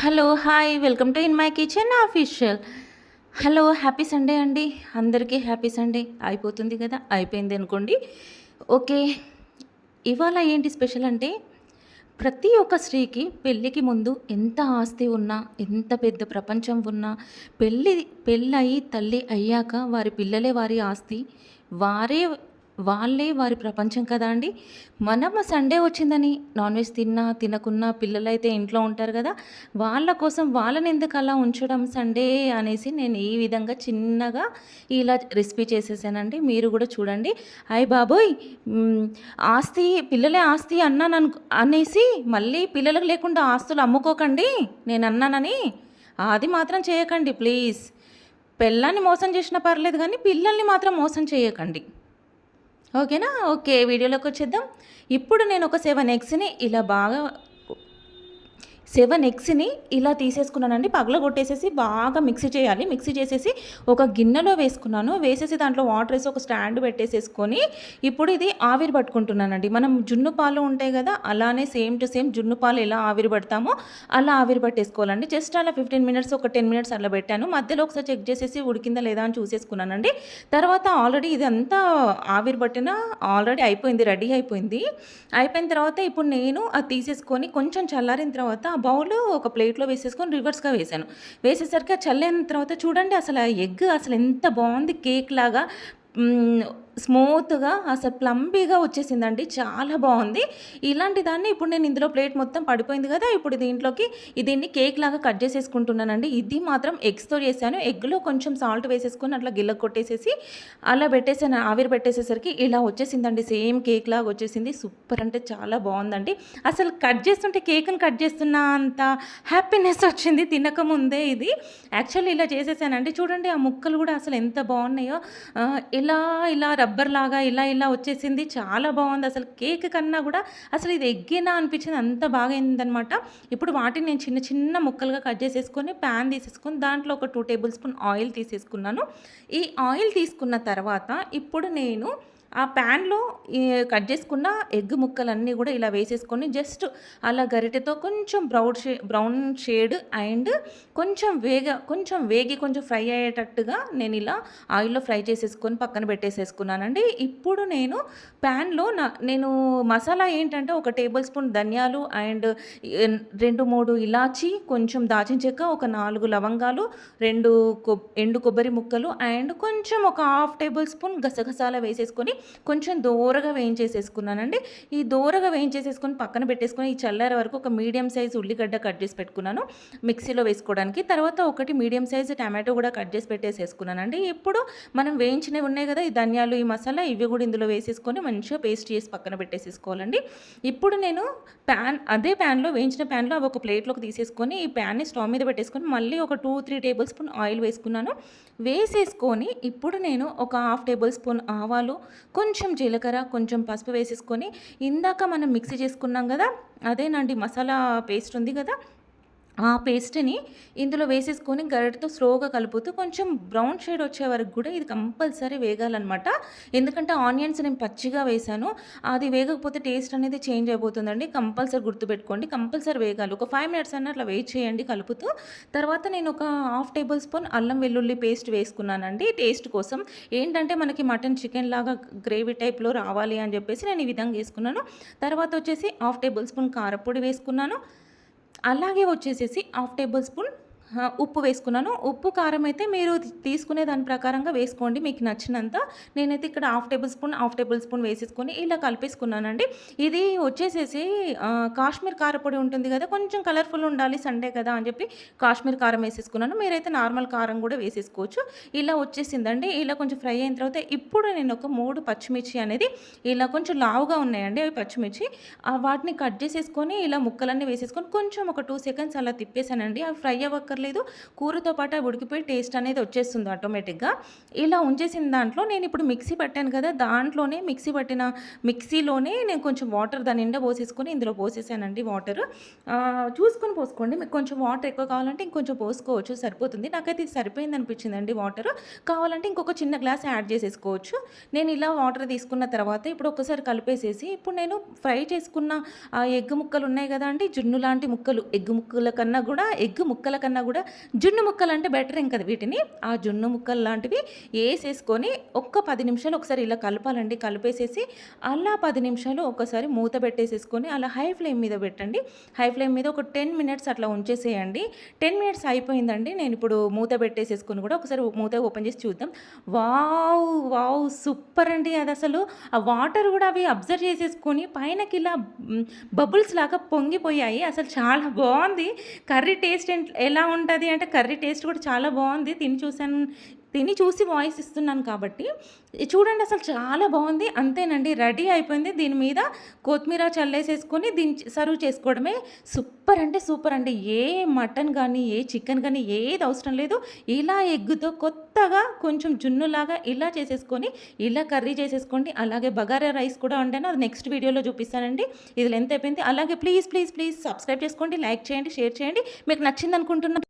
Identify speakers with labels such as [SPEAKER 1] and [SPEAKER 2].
[SPEAKER 1] Hello! Hi! Welcome to in my kitchen official. Hello! Happy Sunday అండి. అందరికీ happy Sunday. అయిపోతుంది కదా! అయిపోయిందనుకోండి. Okay. ఇవాళ ఏంటి స్పెషల్ అంటే, ప్రతి ఒక్క స్త్రీకి పెళ్ళికి ముందు ఎంత ఆస్తి ఉన్నా, ఎంత పెద్ద ప్రపంచం ఉన్నా, పెళ్ళి పెళ్ళయి తల్లి అయ్యాక వారి పిల్లలే వారి ఆస్తి. వారే వాళ్ళే వారి ప్రపంచం కదా అండి. మనము సండే వచ్చిందని నాన్ వెజ్ తిన్నా, తినకున్నా పిల్లలైతే ఇంట్లో ఉంటారు గదా! వాళ్ళ కోసం వాళ్ళనెందుకు అలా ఉంచడం సండే అనేసి నేను ఈ విధంగా చిన్నగా ఇలా రెసిపీ చేసేసానండి. మీరు గూడా చూడండి. అయ్ బాబోయ్! హ్మ్. ఆస్తి పిల్లలే ఆస్తి అనేసి మళ్ళీ పిల్లలకు లేకుండా ఆస్తులు అమ్ముకోకండి నేనన్నానని. అది మాత్రం చేయకండి ప్లీజ్. పెళ్ళాన్ని మోసం చేసినా పర్లేదు గానీ, పిల్లల్ని మాత్రం మోసం చేయకండి. ఓకేనా? ఓకే. వీడియోలోకొచ్చేద్దాం. ఇప్పుడు నేను ఒక 7 ఎగ్స్‌ని ఇలా బాగా 7 ఎగ్స్‌ని ఇలా తీసేసుకున్నానండి. పగలగొట్టేసేసి బాగా మిక్సీ చేయాలి. మిక్సీ చేసేసి ఒక గిన్నెలో వేసుకున్నాను. వేసేసి దాంట్లో వాటర్ ఏసి ఒక స్టాండ్ పెట్టేసేసుకొని ఇప్పుడు ఇది ఆవిరి పట్టుకుంటున్నానండి. మనం జున్ను పాలు ఉంటాయి గదా! అలానే సేమ్ టు సేమ్ జున్ను పాలు ఎలా ఆవిరి పడతామో అలా ఆవిరి పట్టేసుకోవాలండి. జస్ట్ అలా 15 మినిట్స్ ఒక 10 మినిట్స్ అలా పెట్టాను. మధ్యలో ఒకసారి చెక్ చేసేసి ఉడికిందా లేదా అని చూసేసుకున్నానండి. తర్వాత ఆల్రెడీ ఇదంతా ఆవిరి పట్టిన ఆల్రెడీ అయిపోయింది. రెడీ అయిపోయింది. అయిపోయిన తర్వాత ఇప్పుడు నేను అది తీసేసుకొని కొంచెం చల్లారిన తర్వాత ఆ బౌలు ఒక ప్లేట్‌లో వేసేసుకొని రివర్స్‌గా వేశాను. వేసేసరికి అది చల్లారిన తర్వాత చూడండి అసలు ఆ ఎగ్ అసలు ఎంత బావుంది కేక్‌లాగా. హ్మ్. స్మూత్‌గా అసలు ప్లంబీగా వచ్చేసిందండి. చాలా బావుంది. ఇలాంటి దాన్ని ఇప్పుడు నేను ఇందులో ప్లేట్ మొత్తం పడిపోయింది గదా! ఇప్పుడు దీంట్లోకి దీన్ని కేక్‌లాగా కట్ చేసేసుకుంటున్నానండి. ఇది మాత్రం ఎగ్స్‌తో చేశాను. ఎగ్‌లో కొంచెం సాల్ట్ వేసేసుకొని అట్లా గిల్లకి కొట్టేసేసి అలా పెట్టేసాను. ఆవిరి పెట్టేసేసరికి ఇలా వచ్చేసిందండి. సేమ్ కేక్‌లాగా వచ్చేసింది. సూపర్ అంటే చాలా బావుందండి. అసలు కట్ చేస్తుంటే కేక్‌ని కట్ చేస్తున్న అంత హ్యాపీనెస్ వచ్చింది తినకముందే ఇది. యాక్చువల్లీ ఇలా చేసేసానండి. చూడండి ఆ ముక్కలు గూడా అసలు ఎంత బావున్నాయో. ఇలా ఇలా రబ్బర్‌లాగా ఇలా వచ్చేసింది. చాలా బావుంది. అసలు కేక్ కన్నా గూడా అసలు ఇది ఎగ్గేనా అనిపించింది. అంత బాగా అయిందనమాట. ఇప్పుడు వాటిని నేను చిన్న చిన్న ముక్కలుగా కట్ చేసేసుకొని పాన్ తీసేసుకొని దాంట్లో ఒక 2 టేబుల్ స్పూన్ ఆయిల్ తీసేసుకున్నాను. ఈ ఆయిల్ తీసుకున్న తర్వాత ఇప్పుడు నేను ఆ ప్యాన్‌లో ఈ కట్ చేసుకున్న ఎగ్ ముక్కలన్నీ గూడా ఇలా వేసేసుకొని జస్ట్ అలా గరిటెతో కొంచెం బ్రౌన్ షేడ్ అండ్ కొంచెం వేగి కొంచెం ఫ్రై అయ్యేటట్టుగా నేనిలా ఆయిల్‌లో ఫ్రై చేసేసుకొని పక్కన పెట్టేసేసుకున్నానండి. ఇప్పుడు నేను ప్యాన్‌లో నేను మసాలా ఏంటంటే ఒక టేబుల్ స్పూన్ ధనియాలు అండ్ 2, 3 ఇలాచీ, కొంచెం దాల్చిన చెక్క, ఒక 4 లవంగాలు, 2 ఎండు కొబ్బరి ముక్కలు అండ్ కొంచెం ఒక హాఫ్ టేబుల్ స్పూన్ గసగసాలు వేసేసుకొని కొంచెం దోరగా వేయించేసేసుకున్నానండి. ఈ దోరగా వేయించేసేసుకొని పక్కన పెట్టేసుకొని ఈ చల్లారే వరకు ఒక మీడియం సైజ్ ఉల్లిగడ్డ కట్ చేసి పెట్టుకున్నాను మిక్సీలో వేసుకోవడానికి. తర్వాత ఒకటి మీడియం సైజ్ టమాటో కూడా కట్ చేసి పెట్టేసేసుకున్నానండి. ఇప్పుడు మనం వేయించినవి ఉన్నాయి కదా! ఈ ధనియాలు, ఈ మసాలా ఇవి కూడా ఇందులో వేసేసుకొని మంచిగా పేస్ట్ చేసి పక్కన పెట్టేసేసుకోవాలండి. ఇప్పుడు నేను అదే ప్యాన్‌లో వేయించిన ప్యాన్‌లో అవి ఒక ప్లేట్‌లోకి తీసేసుకొని ఈ ప్యాన్‌ని స్టవ్ మీద పెట్టేసుకొని మళ్ళీ ఒక 2, 3 టేబుల్ స్పూన్ ఆయిల్ వేసుకున్నాను. వేసేసుకొని ఇప్పుడు నేను ఒక హాఫ్ టేబుల్ స్పూన్ ఆవాలు, కొంచెం జీలకర్ర, కొంచెం పసుపు వేసేసుకొని ఇందాక మనం మిక్సీ చేసుకున్నాం గదా! అదేనండి మసాలా పేస్ట్ ఉంది గదా! ఆ పేస్ట్‌ని ఇందులో వేసేసుకొని గరిటెతో స్లోగా కలుపుతూ కొంచెం బ్రౌన్ షేడ్ వచ్చే వరకు గూడా ఇది కంపల్సరీ వేగాలనమాట. ఎందుకంటే ఆనియన్స్ నేను పచ్చిగా వేశాను. అది వేగకపోతే టేస్ట్ అనేది చేంజ్ అయిపోతుందండి. కంపల్సరీ గుర్తుపెట్టుకోండి. కంపల్సరీ వేగాలి. ఒక 5 మినిట్స్ అన్నా అట్లా వెయిట్ చేయండి కలుపుతూ. తర్వాత నేను ఒక హాఫ్ టేబుల్ స్పూన్ అల్లం వెల్లుల్లి పేస్ట్ వేసుకున్నానండి టేస్ట్ కోసం. ఏంటంటే మనకి మటన్, చికెన్ లాగా గ్రేవీ టైప్‌లో రావాలి అని జెప్పేసి నేను ఈ విధంగా ఏసుకున్నాను. తర్వాత వచ్చేసి హాఫ్ టేబుల్ స్పూన్ కారప్పొడి వేసుకున్నాను. అలాగే వచ్చేసేసి హాఫ్ టేబుల్ స్పూన్ ఉప్పు వేసుకున్నాను. ఉప్పు, కారం అయితే మీరు తీసుకునే దాని ప్రకారంగా వేసుకోండి మీకు నచ్చినంత. నేనైతే ఇక్కడ హాఫ్ టేబుల్ స్పూన్ వేసేసుకొని ఇలా కలిపేసుకున్నానండి. ఇది వచ్చేసేసి కాశ్మీర్ కారపొడి ఉంటుంది గదా! కొంచెం కలర్‌ఫుల్ ఉండాలి సండే కదా అని చెప్పి కాశ్మీర్ కారం వేసేసుకున్నాను. మీరైతే నార్మల్ కారం గూడా వేసేసుకోవచ్చు. ఇలా వచ్చేసిందండి. ఇలా కొంచెం ఫ్రై అయిన తర్వాత ఇప్పుడు నేను ఒక 3 పచ్చిమిర్చి అనేది ఇలా కొంచెం లావుగా ఉన్నాయండి అవి పచ్చిమిర్చి. వాటిని కట్ చేసేసుకొని ఇలా ముక్కలన్నీ వేసేసుకొని కొంచెం ఒక 2 సెకండ్స్ అలా తిప్పేసానండి. అవి ఫ్రై అవ్వక్కర్లేదు. అక్కర్లేదు. కూరతో పాటు అవి ఉడికిపోయి టేస్ట్ అనేది వచ్చేస్తుంది ఆటోమేటిక్‌గా. ఇలా ఉంచేసిన దాంట్లో నేనిప్పుడు మిక్సీ పట్టాను కదా! దాంట్లోనే మిక్సీలోనే నేను కొంచెం వాటర్ దాని నిండా పోసేసుకొని ఇందులో పోసేసానండి వాటరు. చూసుకొని పోసుకోండి. మీకు కొంచెం వాటర్ ఎక్కువ కావాలంటే ఇంకొంచెం పోసుకోవచ్చు సరిపోతుంది. నాకైతే ఇది సరిపోయిందనిపించిందండి వాటరు. కావాలంటే ఇంకొక చిన్న గ్లాస్ యాడ్ చేసేసుకోవచ్చు. నేను ఇలా వాటర్ తీసుకున్న తర్వాత ఇప్పుడు ఒక్కసారి కలిపేసేసి ఇప్పుడు నేను ఫ్రై చేసుకున్న ఎగ్ ముక్కలున్నాయి గదండీ! జున్ను లాంటి ముక్కలు. ఎగ్ ముక్కల కన్నా గూడా జున్ను ముక్కలంటే బెటర్ ఇంక వీటిని. ఆ జున్ను ముక్కలు లాంటివి ఏసేసుకొని ఒక్క 10 నిమిషాలు ఒకసారి ఇలా కలపాలండి. కలిపేసేసి అలా 10 నిమిషాలు ఒకసారి మూత పెట్టేసేసుకొని అలా హై ఫ్లేమ్ మీద పెట్టండి. హై ఫ్లేమ్ మీద ఒక 10 మినిట్స్ అట్లా ఉంచేసేయండి. 10 మినిట్స్ అయిపోయిందండి. నేనిప్పుడు మూత పెట్టేసేసుకొని గూడా ఒకసారి మూత ఓపెన్ చేసి చూద్దాం. వావ్! వావ్! సూపర్ అండి అదసలు. ఆ వాటర్ గూడా అవి అబ్జర్వ్ చేసేసుకొని పైనకిలా బబుల్స్ లాగా పొంగిపోయాయి. అసలు చాలా బావుంది. కర్రీ టేస్ట్ ఎలా ఉంటది అంటే కర్రీ టేస్ట్ కూడా చాలా బావుంది. తిని చూసి వాయిస్ ఇస్తున్నాను కాబట్టి. చూడండి అసలు చాలా బావుంది. అంతేనండి రెడీ అయిపోయింది. దీని మీద కొత్తిమీర చల్లేసేసుకొని సర్వ్ చేసుకోవడమే. సూపర్ అంటే సూపర్ అండి. ఏ మటన్ గానీ, ఏ చికెన్ గానీ ఏది అవసరం లేదు. ఇలా ఎగ్గుతో కొత్తగా కొంచెం జున్నులాగా ఇలా చేసేసుకొని, ఇలా కర్రీ చేసేసుకోండి. అలాగే బగారా రైస్ కూడా వండాను. అది నెక్స్ట్ వీడియోలో చూపిస్తానండి. ఇది లెంత్ అయిపోయింది. అలాగే ప్లీజ్ సబ్స్క్రైబ్ చేసుకోండి, లైక్ చేయండి, షేర్ చేయండి. మీకు నచ్చిందనుకుంటున్నా.